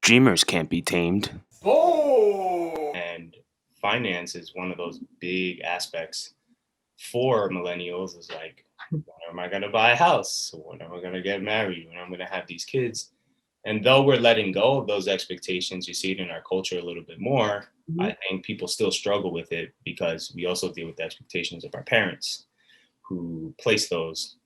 Dreamers can't be tamed. Oh! And finance is one of those big aspects for millennials. Is like, when am I going to buy a house? When am I going to get married? When am I going to have these kids? And though we're letting go of those expectations, you see it in our culture a little bit more. Mm-hmm. I think people still struggle with it because we also deal with the expectations of our parents who place those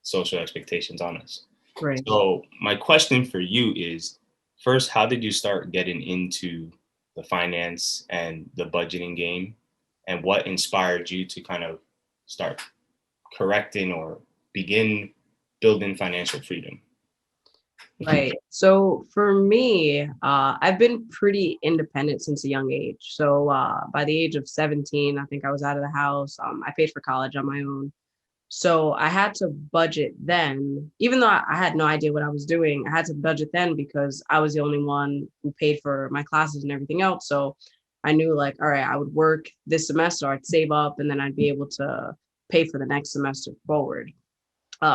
social expectations on us. Right. So my question for you is, first, how did you start getting into the finance and the budgeting game? And what inspired you to kind of start correcting or begin building financial freedom? Right. So for me, I've been pretty independent since a young age. So by the age of 17, I think I was out of the house. I paid for college on my own. So I had to budget then, even though I had no idea what I was doing. I had to budget then because I was the only one who paid for my classes and everything else. So I knew like, all right, I would work this semester, I'd save up, and then I'd be able to pay for the next semester forward.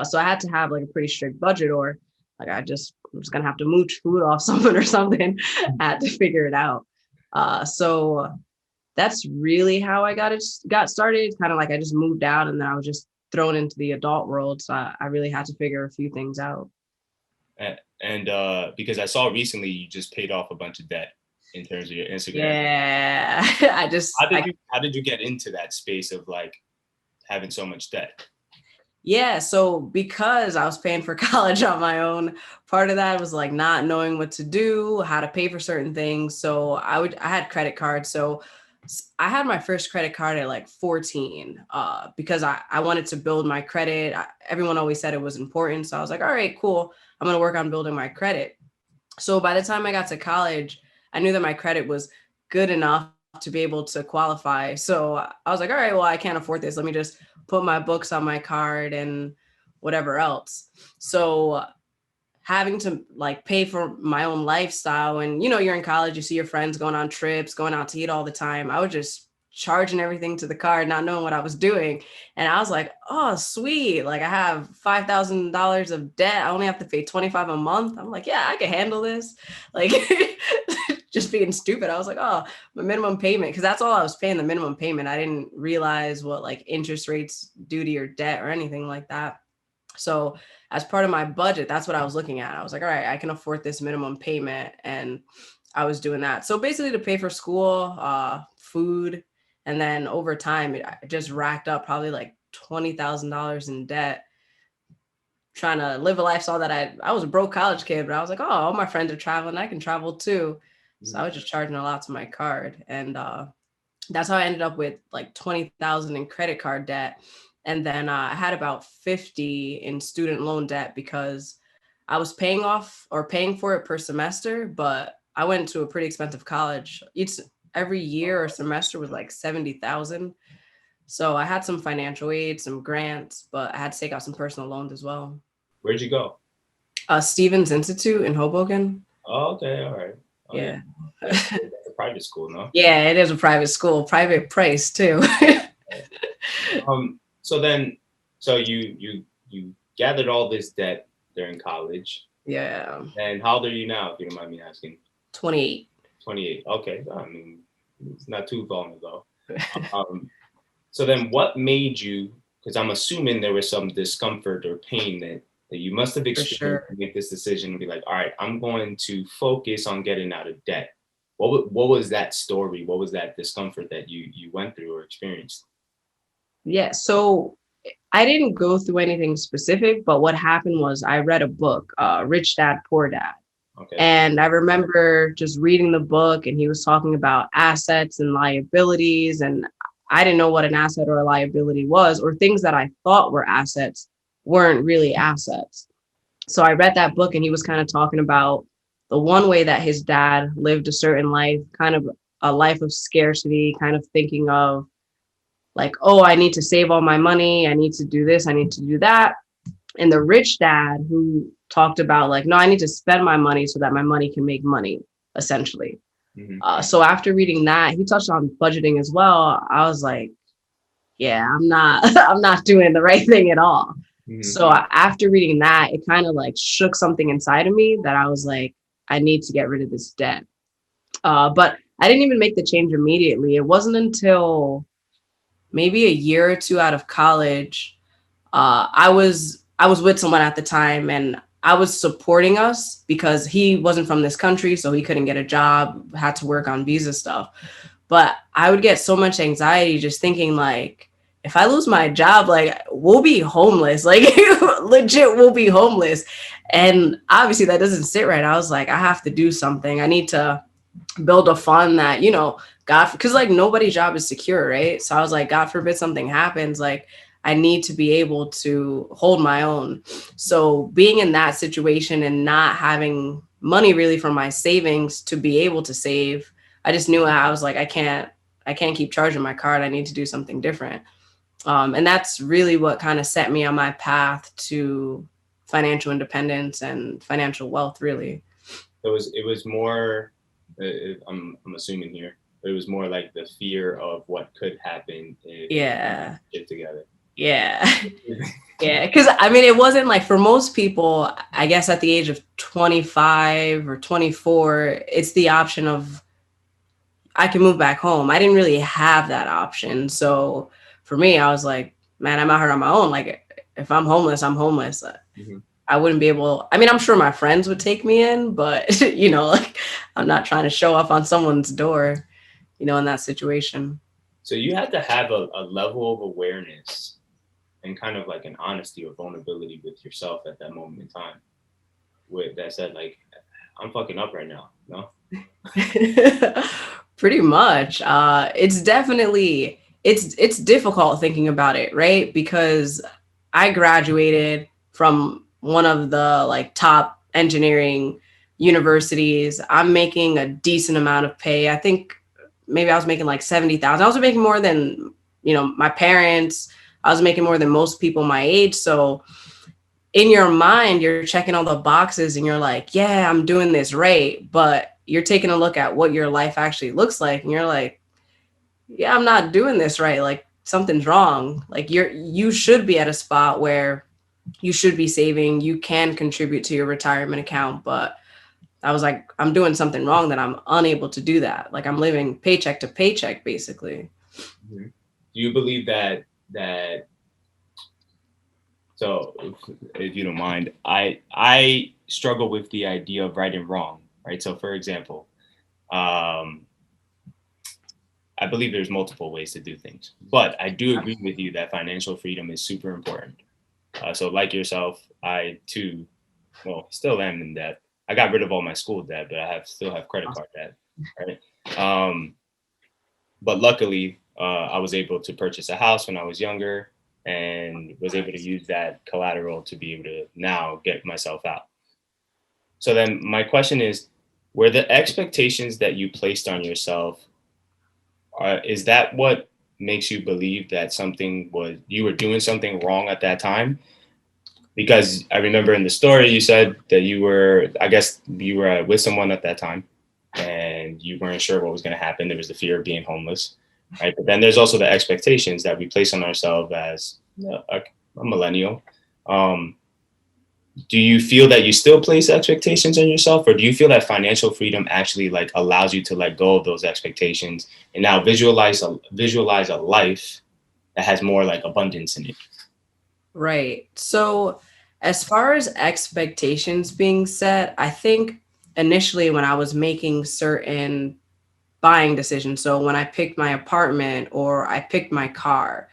So I had to have like a pretty strict budget, or like I'm just gonna have to mooch food off someone or something. I had to figure it out. So that's really how I got started. Kind of like I just moved out and then I was just thrown into the adult world. So I really had to figure a few things out. And because I saw recently you just paid off a bunch of debt in terms of your Instagram. Yeah, how did you get into that space of like having so much debt? Yeah, so because I was paying for college on my own, part of that was like not knowing what to do, how to pay for certain things. So I had credit cards. So I had my first credit card at like 14 because I wanted to build my credit. Everyone always said it was important. So I was like, all right, cool. I'm going to work on building my credit. So by the time I got to college, I knew that my credit was good enough to be able to qualify. So I was like, all right, well, I can't afford this. Let me just put my books on my card and whatever else. So having to like pay for my own lifestyle, and you're in college, you see your friends going on trips, going out to eat all the time. I was just charging everything to the card, not knowing what I was doing. And I was like, oh, sweet. Like I have $5,000 of debt. I only have to pay $25 a month. I'm like, yeah, I can handle this. Like just being stupid. I was like, oh, my minimum payment, because that's all I was paying, the minimum payment. I didn't realize what like interest rates do to your debt or anything like that. So as part of my budget, that's what I was looking at. I was like, all right, I can afford this minimum payment. And I was doing that. So basically to pay for school, food, and then over time, it just racked up probably like $20,000 in debt, trying to live a lifestyle that I was a broke college kid, but I was like, oh, all my friends are traveling, I can travel too. So I was just charging a lot to my card. And that's how I ended up with like 20,000 in credit card debt. And then I had about 50 in student loan debt because I was paying for it per semester, but I went to a pretty expensive college. Every year or semester was like 70,000. So I had some financial aid, some grants, but I had to take out some personal loans as well. Where'd you go? Stevens Institute in Hoboken. Oh, okay, all right. Oh, yeah. That's a private school, no? Yeah, it is a private school, private price too. So you gathered all this debt during college. Yeah. And how old are you now, if you don't mind me asking? 28. 28. Okay. I mean, it's not too long ago. So then what made you, because I'm assuming there was some discomfort or pain that you must have experienced to make this decision and be like, all right, I'm going to focus on getting out of debt. What was that story? What was that discomfort that you went through or experienced? Yeah, so I didn't go through anything specific, but what happened was I read a book, Rich Dad, Poor Dad. Okay. And I remember just reading the book, and he was talking about assets and liabilities. And I didn't know what an asset or a liability was, or things that I thought were assets weren't really assets. So I read that book, and he was kind of talking about the one way that his dad lived a certain life, kind of a life of scarcity, kind of thinking of like, oh, I need to save all my money. I need to do this. I need to do that. And the rich dad who talked about like, no, I need to spend my money so that my money can make money, essentially. Mm-hmm. So after reading that, he touched on budgeting as well. I was like, yeah, I'm not doing the right thing at all. Mm-hmm. So after reading that, it kind of like shook something inside of me that I was like, I need to get rid of this debt. But I didn't even make the change immediately. It wasn't until maybe a year or two out of college. I was with someone at the time, and I was supporting us because he wasn't from this country, so he couldn't get a job, had to work on visa stuff. But I would get so much anxiety just thinking like, if I lose my job, like we'll be homeless, like legit, we'll be homeless. And obviously that doesn't sit right. I was like, I have to do something. I need to build a fund that, God, because like nobody's job is secure, right? So I was like, God forbid something happens, like I need to be able to hold my own. So being in that situation and not having money really from my savings to be able to save, I just knew I was like, I can't keep charging my card. I need to do something different. And that's really what kind of set me on my path to financial independence and financial wealth, really. It was more. I'm assuming here. It was more like the fear of what could happen if Yeah. you get together. Yeah. Yeah. Because I mean, it wasn't like for most people, I guess at the age of 25 or 24, it's the option of I can move back home. I didn't really have that option. So for me, I was like, man, I'm out here on my own. Like if I'm homeless, I'm homeless. Mhm. I wouldn't be able, I mean, I'm sure my friends would take me in, but like I'm not trying to show up on someone's door, in that situation. So you had to have a level of awareness and kind of like an honesty or vulnerability with yourself at that moment in time. With that said, like, I'm fucking up right now. No. Pretty much. It's definitely it's difficult thinking about it, right? Because I graduated from one of the like top engineering universities. I'm making a decent amount of pay. I think maybe I was making like 70,000. I was making more than, my parents. I was making more than most people my age. So in your mind, you're checking all the boxes and you're like, yeah, I'm doing this right. But you're taking a look at what your life actually looks like. And you're like, yeah, I'm not doing this right. Like something's wrong. Like you should be at a spot where you should be saving. You can contribute to your retirement account. But I was like, I'm doing something wrong that I'm unable to do that. Like I'm living paycheck to paycheck, basically. Mm-hmm. Do you believe that so if you don't mind, I struggle with the idea of right and wrong, right? So for example, um, I believe there's multiple ways to do things, but I do agree with you that financial freedom is super important. So like yourself, I too, well, still am in debt. I got rid of all my school debt, but I still have credit card debt, right? But luckily, I was able to purchase a house when I was younger and was able to use that collateral to be able to now get myself out. So then my question is, were the expectations that you placed on yourself, is that what makes you believe that you were doing something wrong at that time? Because I remember in the story you said that I guess you were with someone at that time and you weren't sure what was going to happen. There was the fear of being homeless, right? But then there's also the expectations that we place on ourselves as a millennial. Do you feel that you still place expectations on yourself, or do you feel that financial freedom actually like allows you to let go of those expectations and now visualize a life that has more like abundance in it? Right. So, as far as expectations being set, I think initially when I was making certain buying decisions, so when I picked my apartment or I picked my car,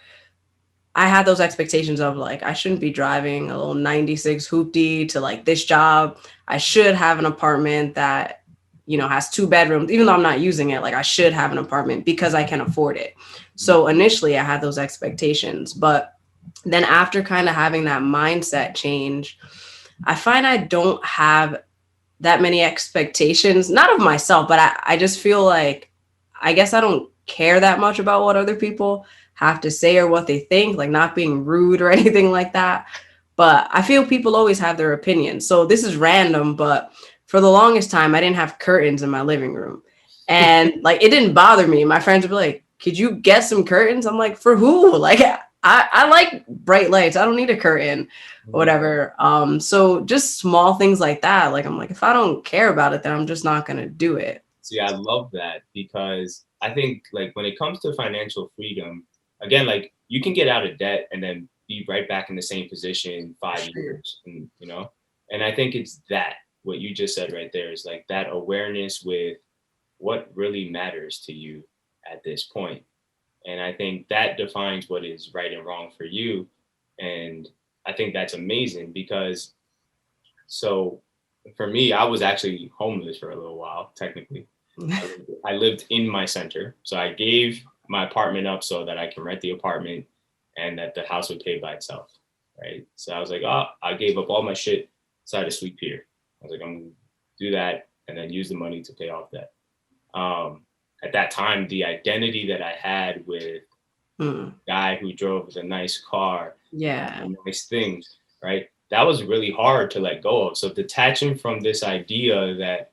I had those expectations of like, I shouldn't be driving a little 96 hoopty to like this job. I should have an apartment that, has 2 bedrooms, even though I'm not using it. Like, I should have an apartment because I can afford it. So, initially, I had those expectations. But then after kind of having that mindset change, I find I don't have that many expectations, not of myself, but I just feel like I guess I don't care that much about what other people have to say or what they think, like not being rude or anything like that. But I feel people always have their opinions. So this is random, but for the longest time, I didn't have curtains in my living room. And like it didn't bother me. My friends would be like, could you get some curtains? I'm like, for who? Like, I like bright lights. I don't need a curtain, Mhm. whatever. So just small things like that. Like I'm like, if I don't care about it, then I'm just not gonna do it. See, I love that because I think like when it comes to financial freedom, again, like you can get out of debt and then be right back in the same position For 5 years, sure. and and I think it's that what you just said right there is like that awareness with what really matters to you at this point. And I think that defines what is right and wrong for you. And I think that's amazing because so for me, I was actually homeless for a little while, technically. I lived in my center. So I gave my apartment up so that I can rent the apartment and that the house would pay by itself. Right. So I was like, oh, I gave up all my shit, decided to sleep here. I was like, I'm going to do that and then use the money to pay off that. Um, at that time, the identity that I had with Mm, guy who drove the nice car, yeah. the nice things, right? That was really hard to let go of. So detaching from this idea that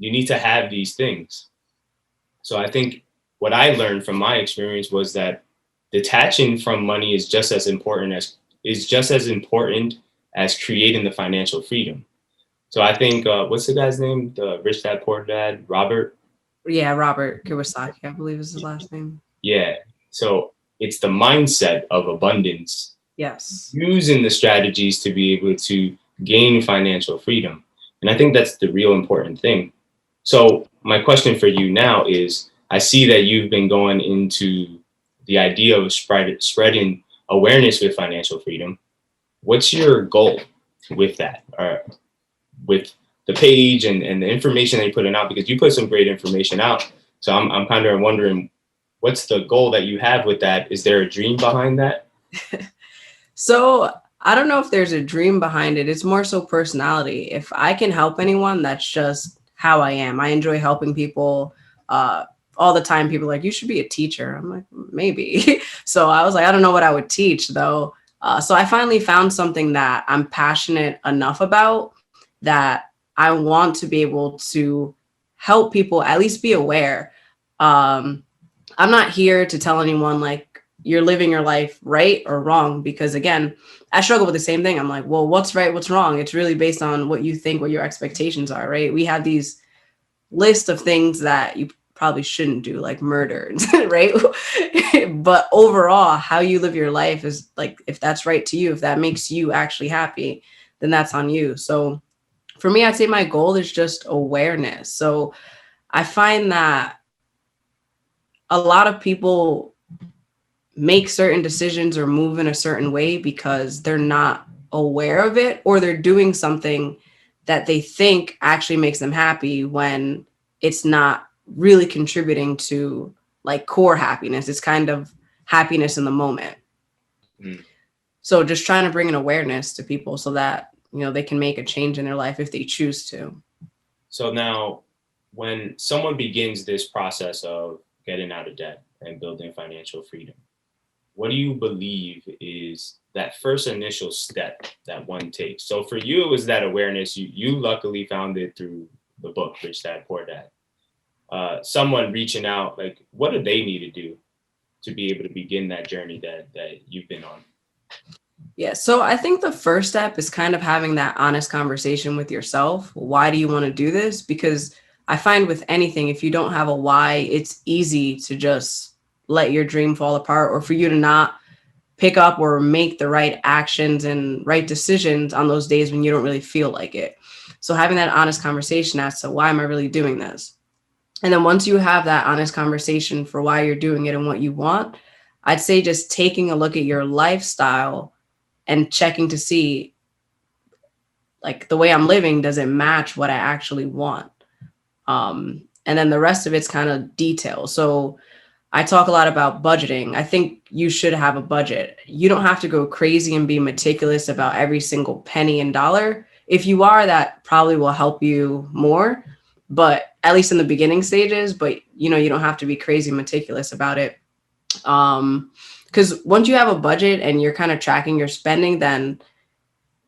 you need to have these things. So I think what I learned from my experience was that detaching from money is just as important as creating the financial freedom. So I think what's the guy's name? The rich dad poor dad, Robert. Yeah, Robert Kiyosaki, I believe is his last name. Yeah. So it's the mindset of abundance, Yes. using the strategies to be able to gain financial freedom. And I think that's the real important thing. So, my question for you now is I see that you've been going into the idea of spreading awareness with financial freedom. What's your goal with that, or with the page and the information that you're putting out? Because you put some great information out. So, I'm kind of wondering what's the goal that you have with that? Is there a dream behind that? So I don't know if there's a dream behind it. It's more so personality. If I can help anyone, that's just how I am. I enjoy helping people. Uh, all the time, people are like, you should be a teacher. I'm like, maybe. So I was like, I don't know what I would teach though. So I finally found something that I'm passionate enough about that I want to be able to help people at least be aware. Um, I'm not here to tell anyone like you're living your life right or wrong, because again, I struggle with the same thing. I'm like, well, what's right, what's wrong? It's really based on what you think, what your expectations are, right? We have these list of things that you probably shouldn't do, like murder, right? But overall, how you live your life is like, if that's right to you, if that makes you actually happy, then that's on you. So for me, I'd say my goal is just awareness. So I find that a lot of people make certain decisions or move in a certain way because they're not aware of it, or they're doing something that they think actually makes them happy when it's not really contributing to like core happiness. It's kind of happiness in the moment. Mm. So just trying to bring an awareness to people so that, they can make a change in their life if they choose to. So now, when someone begins this process of getting out of debt and building financial freedom, what do you believe is that first initial step that one takes? So for you, it was that awareness. You luckily found it through the book, Rich Dad Poor Dad. Someone reaching out, like, what do they need to do to be able to begin that journey that you've been on? Yeah. So I think the first step is kind of having that honest conversation with yourself. Why do you want to do this? Because I find with anything, if you don't have a why, it's easy to just let your dream fall apart, or for you to not pick up or make the right actions and right decisions on those days when you don't really feel like it. So having that honest conversation as to why am I really doing this? And then once you have that honest conversation for why you're doing it and what you want, I'd say just taking a look at your lifestyle and checking to see, like, the way I'm living, does it match what I actually want? And then the rest of it's kind of detail. So I talk a lot about budgeting. I think you should have a budget. You don't have to go crazy and be meticulous about every single penny and dollar. If you are, that probably will help you more, but at least in the beginning stages. But you don't have to be crazy meticulous about it. Because once you have a budget and you're kind of tracking your spending, then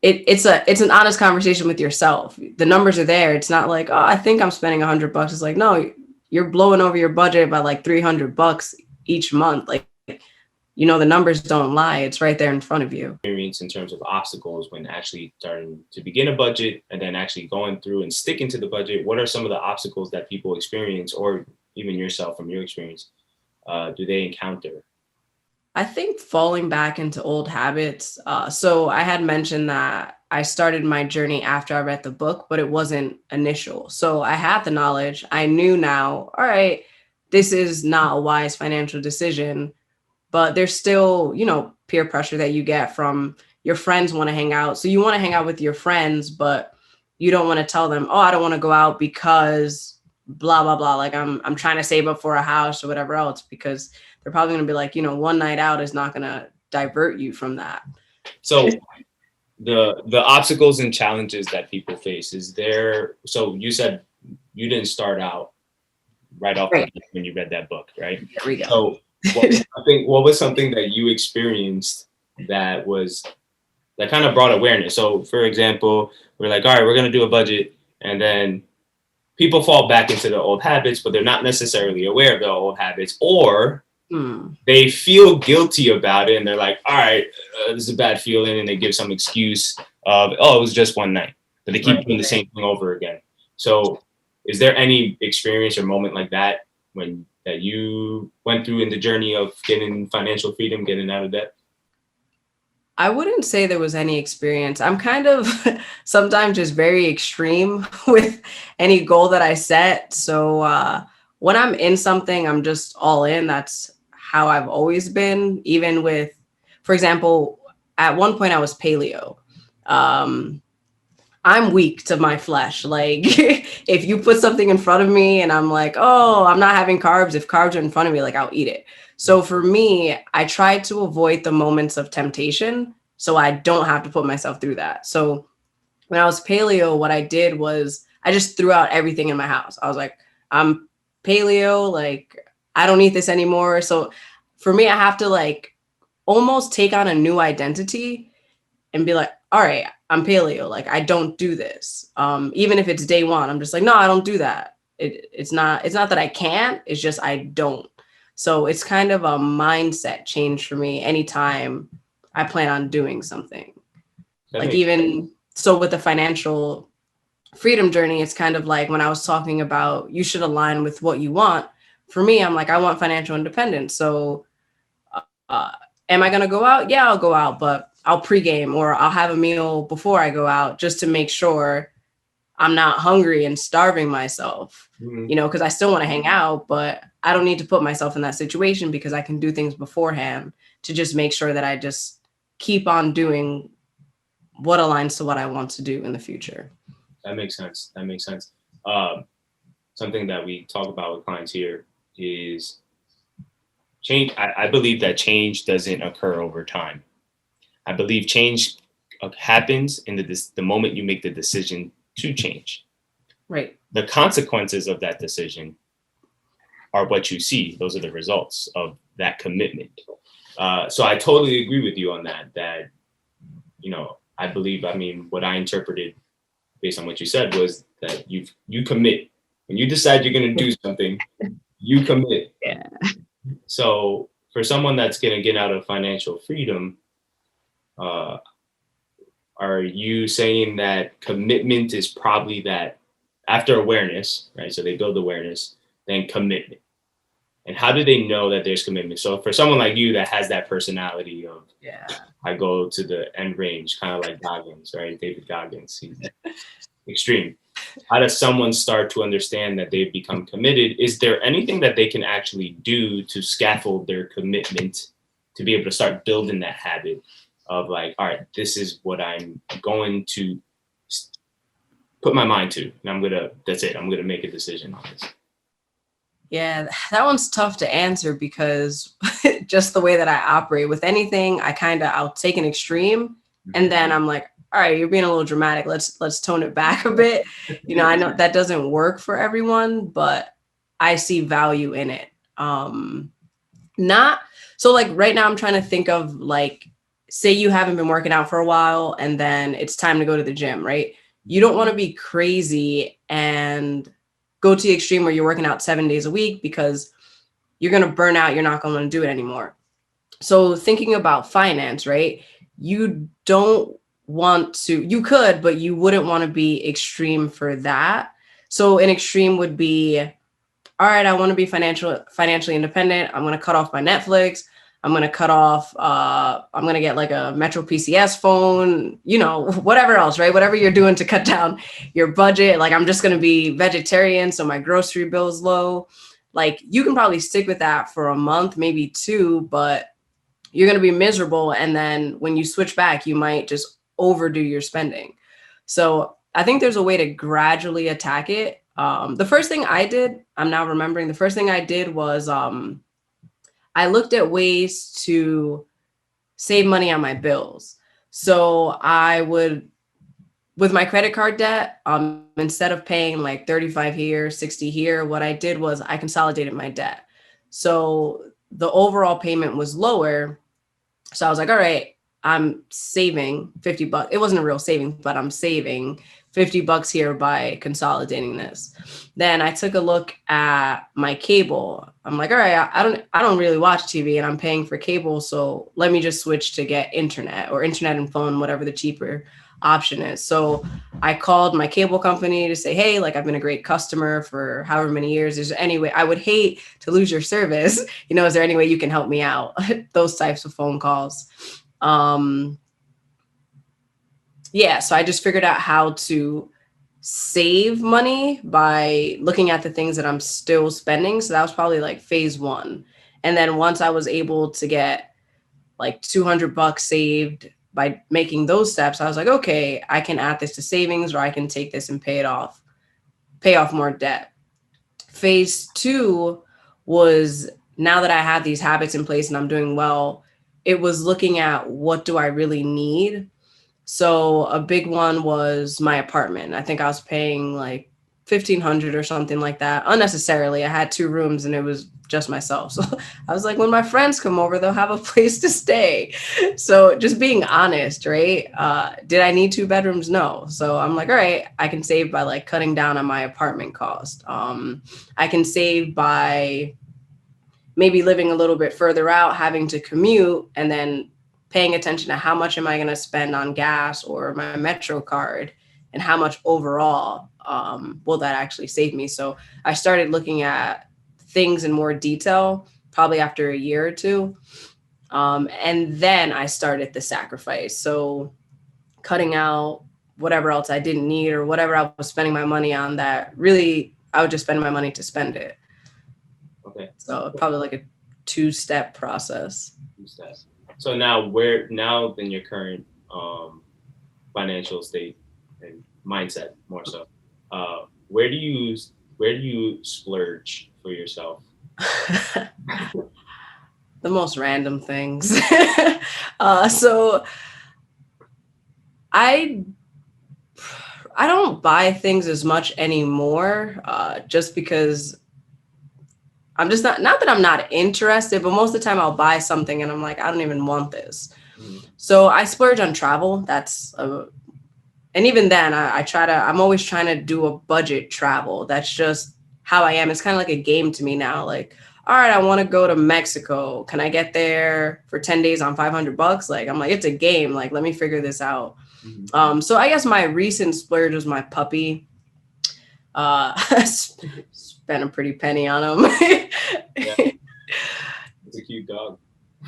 it's an honest conversation with yourself. The numbers are there. It's not like, oh, I think I'm spending $100. It's like, no, you're blowing over your budget by like $300 each month. Like, the numbers don't lie. It's right there in front of you. Experience in terms of obstacles when actually starting to begin a budget and then actually going through and sticking to the budget? What are some of the obstacles that people experience, or even yourself from your experience, do they encounter? I think falling back into old habits. So I had mentioned that I started my journey after I read the book, but it wasn't initial. So I had the knowledge. I knew now, all right, this is not a wise financial decision, but there's still, peer pressure that you get from your friends want to hang out. So you want to hang out with your friends, but you don't want to tell them, oh, I don't want to go out because blah, blah, blah. Like I'm trying to save up for a house or whatever else, because they're probably going to be like, one night out is not going to divert you from that. So the obstacles and challenges that people face, is there, so you said you didn't start out right off Right. when you read that book, right? There we go. So what was something that you experienced that kind of brought awareness? So for example, we're like, all right, we're going to do a budget, and then people fall back into the old habits, but they're not necessarily aware of the old habits, or they feel guilty about it, and they're like, all right, this is a bad feeling, and they give some excuse of, oh, it was just one night, but they keep doing the same thing over again. So is there any experience or moment like that that you went through in the journey of getting financial freedom, getting out of debt? I wouldn't say there was any experience. I'm kind of sometimes just very extreme with any goal that I set. So when I'm in something, I'm just all in. That's how I've always been, even with, for example, at one point I was paleo. I'm weak to my flesh. Like if you put something in front of me and I'm like, oh, I'm not having carbs. If carbs are in front of me, like I'll eat it. So for me, I try to avoid the moments of temptation so I don't have to put myself through that. So when I was paleo, what I did was I just threw out everything in my house. I was like, I'm paleo, like I don't eat this anymore. So for me, I have to like almost take on a new identity and be like, all right, I'm paleo. Like I don't do this. Even if it's day one, I'm just like, no, I don't do that. It's not that I can't, it's just I don't. So it's kind of a mindset change for me anytime I plan on doing something. Like even so with the financial freedom journey, it's kind of like when I was talking about you should align with what you want. For me, I'm like, I want financial independence. So am I going to go out? Yeah, I'll go out, but I'll pregame or I'll have a meal before I go out just to make sure I'm not hungry and starving myself, because I still want to hang out, but I don't need to put myself in that situation because I can do things beforehand to just make sure that I just keep on doing what aligns to what I want to do in the future. That makes sense. Something that we talk about with clients here is change. I believe that change doesn't occur over time. I believe change happens in the moment you make the decision to change. Right. The consequences of that decision are what you see. Those are the results of that commitment. So I totally agree with you on that, I believe, what I interpreted based on what you said was that you commit. When you decide you're going to do something, you commit. Yeah. So for someone that's going to get out of financial freedom, are you saying that commitment is probably that after awareness, right? So they build awareness, then commitment. And how do they know that there's commitment? So for someone like you that has that personality of, I go to the end range, kind of like Goggins, right? David Goggins, he's extreme. How does someone start to understand that they've become committed? Is there anything that they can actually do to scaffold their commitment to be able to start building that habit of like, all right, this is what I'm going to put my mind to, and that's it. I'm going to make a decision on this. Yeah, that one's tough to answer because just the way that I operate with anything, I'll take an extreme and then I'm like, all right, you're being a little dramatic. Let's tone it back a bit. I know that doesn't work for everyone, but I see value in it. Not so like right now I'm trying to think of like, say you haven't been working out for a while and then it's time to go to the gym, right? You don't want to be crazy and go to the extreme where you're working out 7 days a week because you're going to burn out. You're not going to do it anymore. So thinking about finance, right? You don't want to, you could, but you wouldn't want to be extreme for that. So an extreme would be, all right, I want to be financially independent. I'm going to cut off my Netflix. I'm going to cut off, I'm going to get like a Metro PCS phone, whatever else, right? Whatever you're doing to cut down your budget. Like, I'm just going to be vegetarian, so my grocery bill is low. Like, you can probably stick with that for a month, maybe two, but you're going to be miserable. And then when you switch back, you might just overdo your spending. So I think there's a way to gradually attack it. The first thing I did, I'm now remembering, the first thing I did was I looked at ways to save money on my bills. So I would, with my credit card debt, instead of paying like 35 here, 60 here, what I did was I consolidated my debt. So the overall payment was lower. So I was like, all right, I'm saving $50. It wasn't a real savings, but I'm saving $50 here by consolidating this. Then I took a look at my cable. I'm like, all right, I don't really watch TV and I'm paying for cable. So let me just switch to get internet and phone, whatever the cheaper option is. So I called my cable company to say, hey, like, I've been a great customer for however many years. Is there any way, I would hate to lose your service. Is there any way you can help me out? Those types of phone calls. Yeah, so I just figured out how to save money by looking at the things that I'm still spending. So that was probably like phase one. And then once I was able to get like $200 saved by making those steps, I was like, okay, I can add this to savings, or I can take this and pay off more debt. Phase two was, now that I had these habits in place and I'm doing well, it was looking at, what do I really need? So a big one was my apartment. I think I was paying like $1,500 or something like that unnecessarily. I had 2 rooms and it was just myself. So I was like, when my friends come over, they'll have a place to stay. So just being honest, right? Did I need 2 bedrooms? No. So I'm like, all right, I can save by like cutting down on my apartment cost. I can save by maybe living a little bit further out, having to commute, and then paying attention to how much am I going to spend on gas or my Metro card, and how much overall will that actually save me. So I started looking at things in more detail, probably after a year or two. And then I started the sacrifice. So cutting out whatever else I didn't need, or whatever I was spending my money on that really I would just spend my money to spend it. Okay. So probably like a 2-step process. 2 steps. So now in your current financial state and mindset, more so, where do you splurge for yourself? The most random things. So I don't buy things as much anymore, just because I'm just not that I'm not interested, but most of the time I'll buy something and I'm like, I don't even want this. Mm-hmm. So I splurge on travel. And even then I'm always trying to do a budget travel. That's just how I am. It's kind of like a game to me now. Like, all right, I want to go to Mexico. Can I get there for 10 days on $500? Like, I'm like, it's a game. Like, let me figure this out. Mm-hmm. So I guess my recent splurge was my puppy. Spent a pretty penny on him. Yeah. It's a cute dog.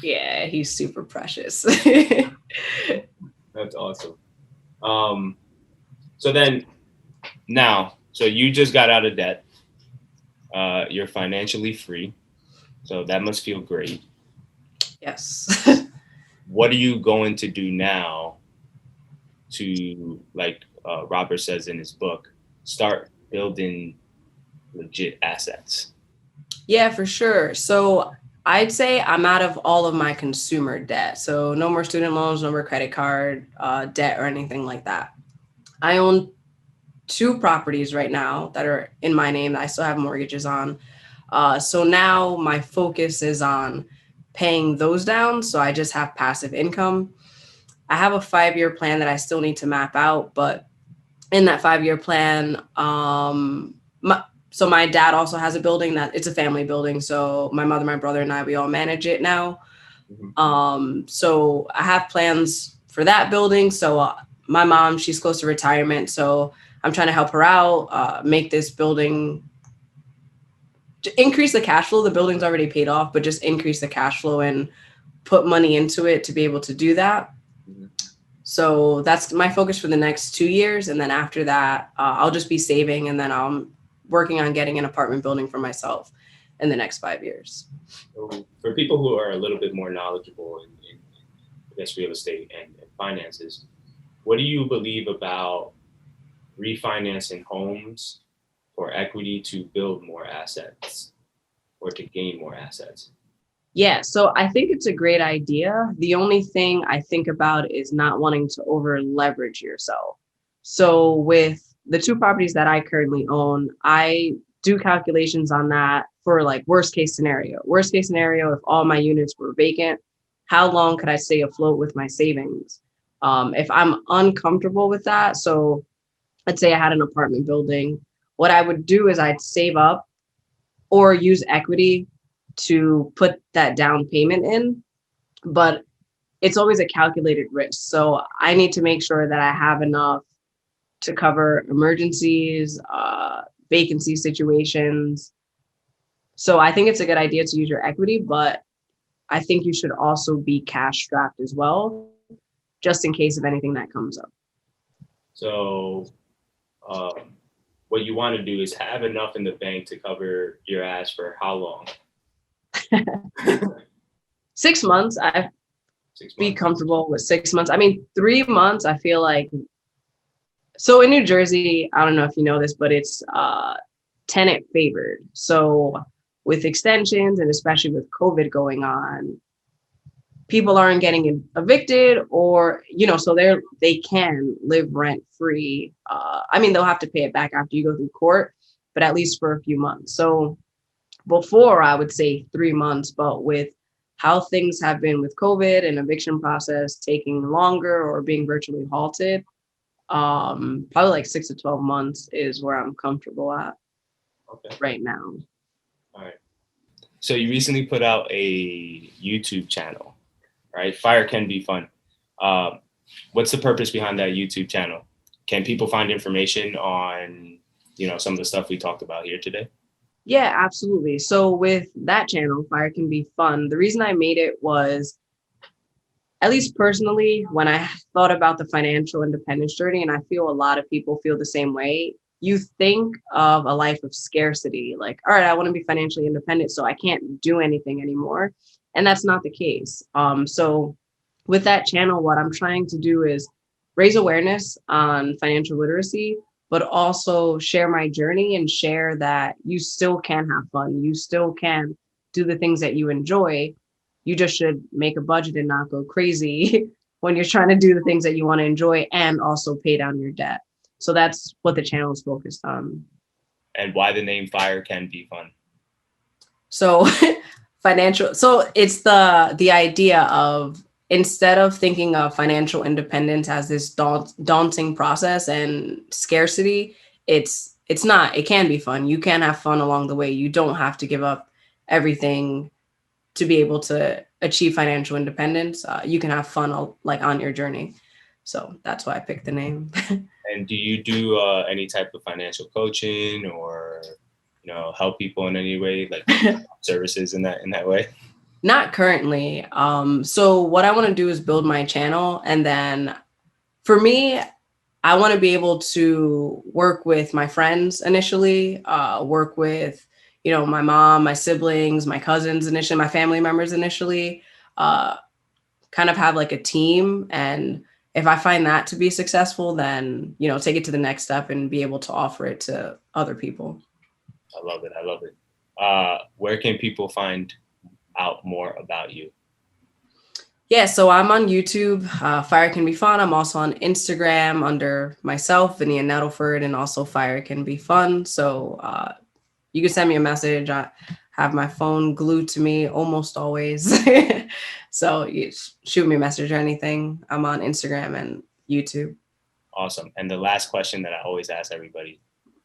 Yeah, he's super precious. That's awesome. So then so you just got out of debt. You're financially free. So that must feel great. Yes. What are you going to do now to, like Robert says in his book, start building legit assets? Yeah, for sure. So I'd say I'm out of all of my consumer debt. So no more student loans, no more credit card debt or anything like that. I own 2 properties right now that are in my name that I still have mortgages on. So now my focus is on paying those down. So I just have passive income. I have a 5-year plan that I still need to map out, but in that 5-year plan, so my dad also has a building that it's a family building. So my mother, my brother, and I, we all manage it now. So I have plans for that building. So my mom, she's close to retirement. So I'm trying to help her out, make this building, to increase the cash flow. The building's already paid off, but just increase the cash flow and put money into it to be able to do that. So that's my focus for the next 2 years. And then after that, I'll just be saving, and then I'm working on getting an apartment building for myself in the next 5 years. So for people who are a little bit more knowledgeable in I guess, real estate and finances, what do you believe about refinancing homes for equity to build more assets or to gain more assets? Yeah, so I think it's a great idea. The only thing I think about is not wanting to over leverage yourself. So with the two properties that I currently own, I do calculations on that for like worst case scenario. Worst case scenario, if all my units were vacant, how long could I stay afloat with my savings? If I'm uncomfortable with that, so let's say I had an apartment building, what I would do is I'd save up or use equity to put that down payment in, but it's always a calculated risk. So I need to make sure that I have enough to cover emergencies, vacancy situations. So I think it's a good idea to use your equity, but I think you should also be cash strapped as well, just in case of anything that comes up. So what you want to do is have enough in the bank to cover your ass for how long? 6 months, I'd 6 be months. comfortable with 6 months. I mean, 3 months, I feel like. So in New Jersey, I don't know if you know this, but it's tenant favored. So with extensions and especially with COVID going on, people aren't getting evicted, or so they can live rent free. I mean, they'll have to pay it back after you go through court, but at least for a few months. So before, I would say 3 months, but with how things have been with COVID and eviction process taking longer or being virtually halted, probably like 6 to 12 months is where I'm comfortable at right now. All right. So you recently put out a YouTube channel, right? Fire Can Be Fun. What's the purpose behind that YouTube channel? Can people find information on, some of the stuff we talked about here today? Yeah, absolutely. So with that channel, Fire Can Be Fun, the reason I made it was, at least personally, when I thought about the financial independence journey, and I feel a lot of people feel the same way, you think of a life of scarcity, like, all right, I want to be financially independent, so I can't do anything anymore. And that's not the case. So with that channel, what I'm trying to do is raise awareness on financial literacy, but also share my journey and share that you still can have fun. You still can do the things that you enjoy. You just should make a budget and not go crazy when you're trying to do the things that you want to enjoy and also pay down your debt. So that's what the channel is focused on. And why the name Fire Can Be Fun? So so it's the idea of, instead of thinking of financial independence as this daunting process and scarcity, it's not. It can be fun. You can have fun along the way. You don't have to give up everything to be able to achieve financial independence. You can have fun like on your journey. So that's why I picked the name. And do you do any type of financial coaching or help people in any way, like services in that way? Not currently. So what I want to do is build my channel, and then for me, I want to be able to work with my friends initially, work with, my mom, my siblings, my cousins initially, my family members initially, kind of have like a team. And if I find that to be successful, then, take it to the next step and be able to offer it to other people. I love it. I love it. Where can people find out more about you? Yeah, so I'm on YouTube, Fire Can Be Fun. I'm also on Instagram under myself, Vania Nettleford, and also Fire Can Be Fun. So you can send me a message. I have my phone glued to me almost always. So you shoot me a message or anything. I'm on Instagram and YouTube. Awesome. And the last question that I always ask everybody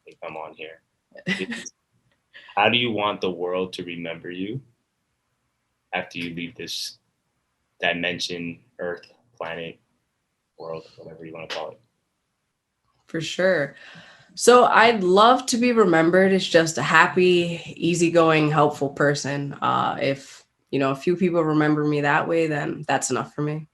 if I'm on here is, how do you want the world to remember you after you leave this dimension, Earth, planet, world, whatever you want to call it. For sure. So I'd love to be remembered as just a happy, easygoing, helpful person. If a few people remember me that way, then that's enough for me.